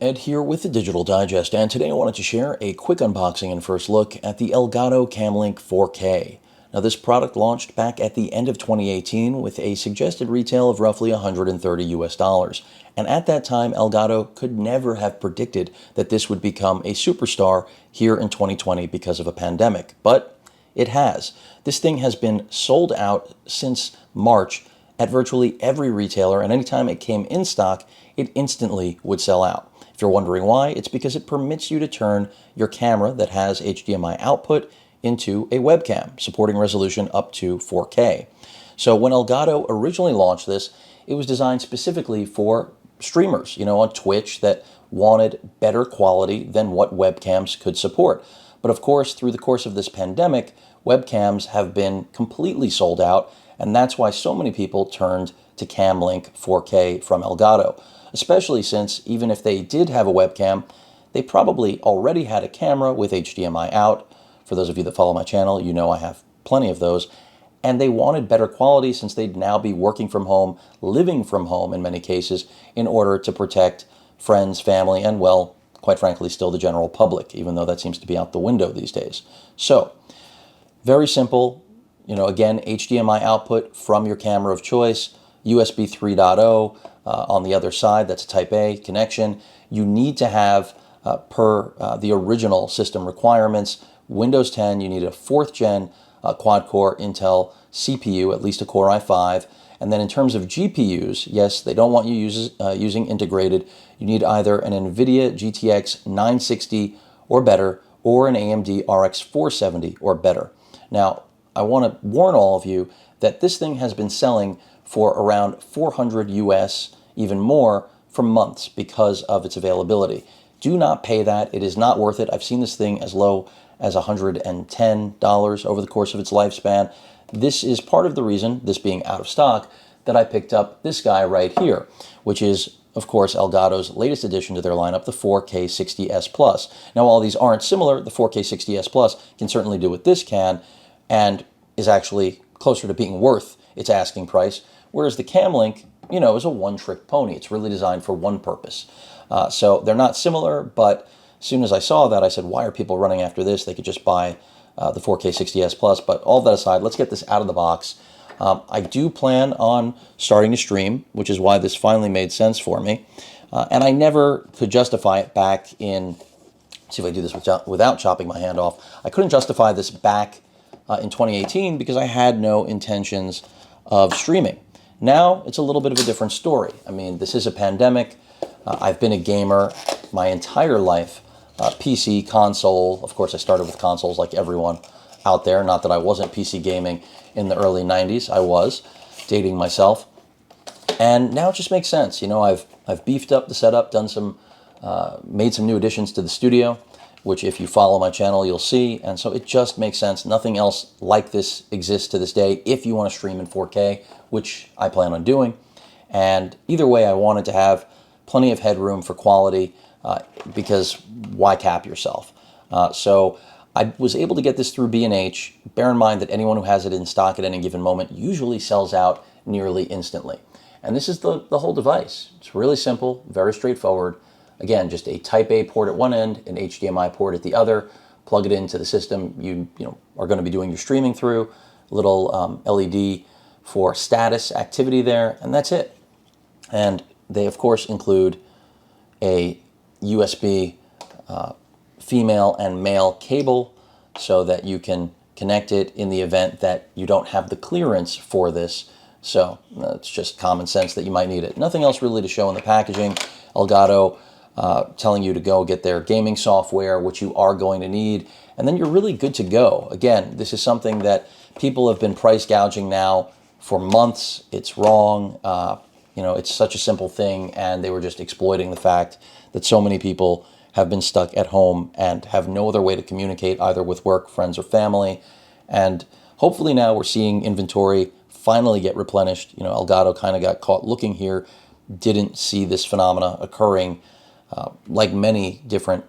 Ed here with the Digital Digest, and today I wanted to share a quick unboxing and first look at the Elgato Camlink 4K. Now, this product launched back at the end of 2018 with a suggested retail of roughly $130 US. And at that time, Elgato could never have predicted that this would become a superstar here in 2020 because of a pandemic. But it has. This thing has been sold out since March at virtually every retailer, and anytime it came in stock, it instantly would sell out. If you're wondering why, it's because it permits you to turn your camera that has HDMI output into a webcam, supporting resolution up to 4K. So when Elgato originally launched this, it was designed specifically for streamers, on Twitch that wanted better quality than what webcams could support. But of course, through the course of this pandemic, webcams have been completely sold out, and that's why so many people turned to Camlink 4K from Elgato, especially since even if they did have a webcam, they probably already had a camera with HDMI out. For those of you that follow my channel, you know I have plenty of those. And they wanted better quality since they'd now be working from home, living from home in many cases, in order to protect friends, family, and, well, quite frankly, still the general public, even though that seems to be out the window these days. So, very simple. Again, HDMI output from your camera of choice, USB 3.0 on the other side, that's a Type A connection. You need to have, per the original system requirements, Windows 10, you need a 4th gen quad-core Intel CPU, at least a Core i5. And then in terms of GPUs, yes, they don't want you using integrated. You need either an NVIDIA GTX 960 or better, or an AMD RX 470 or better. Now, I want to warn all of you that this thing has been selling for around 400 US, even more, for months because of its availability. Do not pay that. It is not worth it. I've seen this thing as low as $110 over the course of its lifespan. This is part of the reason, this being out of stock, that I picked up this guy right here, which is, of course, Elgato's latest addition to their lineup, the 4K60S Plus. Now, while these aren't similar, the 4K60S Plus can certainly do what this can, and is actually closer to being worth its asking price, whereas the Camlink, is a one-trick pony. It's really designed for one purpose. So they're not similar, but as soon as I saw that, I said, why are people running after this? They could just buy the 4K60S Plus. But all of that aside, let's get this out of the box. I do plan on starting to stream, which is why this finally made sense for me. And I never could justify it back in, let's see if I do this without chopping my hand off. I couldn't justify this back in 2018 because I had no intentions of streaming. Now, it's a little bit of a different story. I mean, this is a pandemic. I've been a gamer my entire life. PC, console. Of course, I started with consoles like everyone out there. Not that I wasn't PC gaming in the early 90s. I was, dating myself. And now it just makes sense. I've beefed up the setup, made some new additions to the studio, which if you follow my channel, you'll see. And so it just makes sense. Nothing else like this exists to this day if you want to stream in 4K, which I plan on doing. And either way, I wanted to have plenty of headroom for quality, because why cap yourself? So I was able to get this through B&H. Bear in mind that anyone who has it in stock at any given moment usually sells out nearly instantly. And this is the whole device. It's really simple, very straightforward. Again, just a Type A port at one end, an HDMI port at the other. Plug it into the system you are going to be doing your streaming through. Little LED for status activity there, and that's it. And they, of course, include a USB female and male cable so that you can connect it in the event that you don't have the clearance for this. So it's just common sense that you might need it. Nothing else really to show in the packaging. Elgato telling you to go get their gaming software, which you are going to need, and then you're really good to go. Again, this is something that people have been price gouging now for months. It's wrong. It's such a simple thing, and they were just exploiting the fact that so many people have been stuck at home and have no other way to communicate, either with work, friends, or family. And hopefully now we're seeing inventory finally get replenished. Elgato kind of got caught looking here, didn't see this phenomena occurring, like many different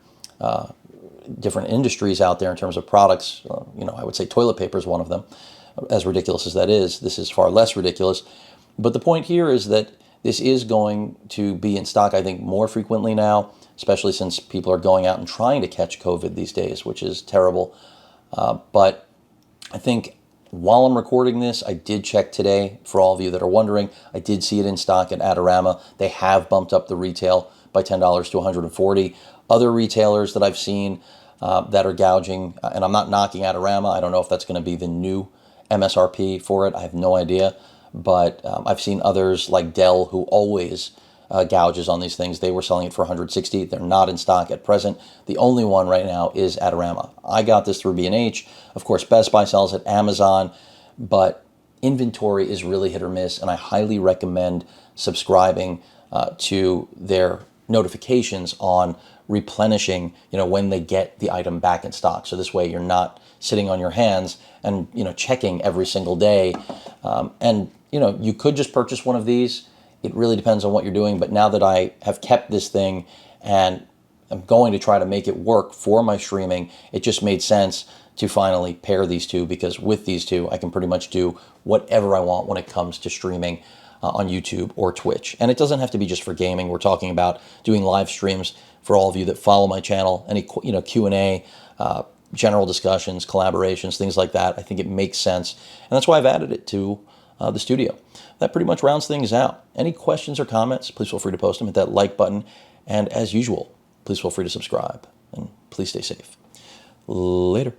industries out there in terms of products. I would say toilet paper is one of them. As ridiculous as that is, this is far less ridiculous. But the point here is that this is going to be in stock, I think, more frequently now, especially since people are going out and trying to catch COVID these days, which is terrible. But I think while I'm recording this, I did check today. For all of you that are wondering, I did see it in stock at Adorama. They have bumped up the retail by $10 to $140. Other retailers that I've seen that are gouging, and I'm not knocking Adorama. I don't know if that's going to be the new MSRP for it. I have no idea. But I've seen others like Dell who always gouges on these things. They were selling it for $160. They're not in stock at present. The only one right now is Adorama. I got this through B&H. Of course, Best Buy sells it, Amazon, but inventory is really hit or miss, and I highly recommend subscribing to their notifications on replenishing, when they get the item back in stock. So this way you're not sitting on your hands and, checking every single day. And you could just purchase one of these. It really depends on what you're doing. But now that I have kept this thing and I'm going to try to make it work for my streaming, it just made sense to finally pair these two, because with these two, I can pretty much do whatever I want when it comes to streaming on YouTube or Twitch. And it doesn't have to be just for gaming. We're talking about doing live streams for all of you that follow my channel, any Q&A, general discussions, collaborations, things like that. I think it makes sense. And that's why I've added it to the studio. That pretty much rounds things out. Any questions or comments, please feel free to post them. Hit that like button. And as usual, please feel free to subscribe. And please stay safe. Later.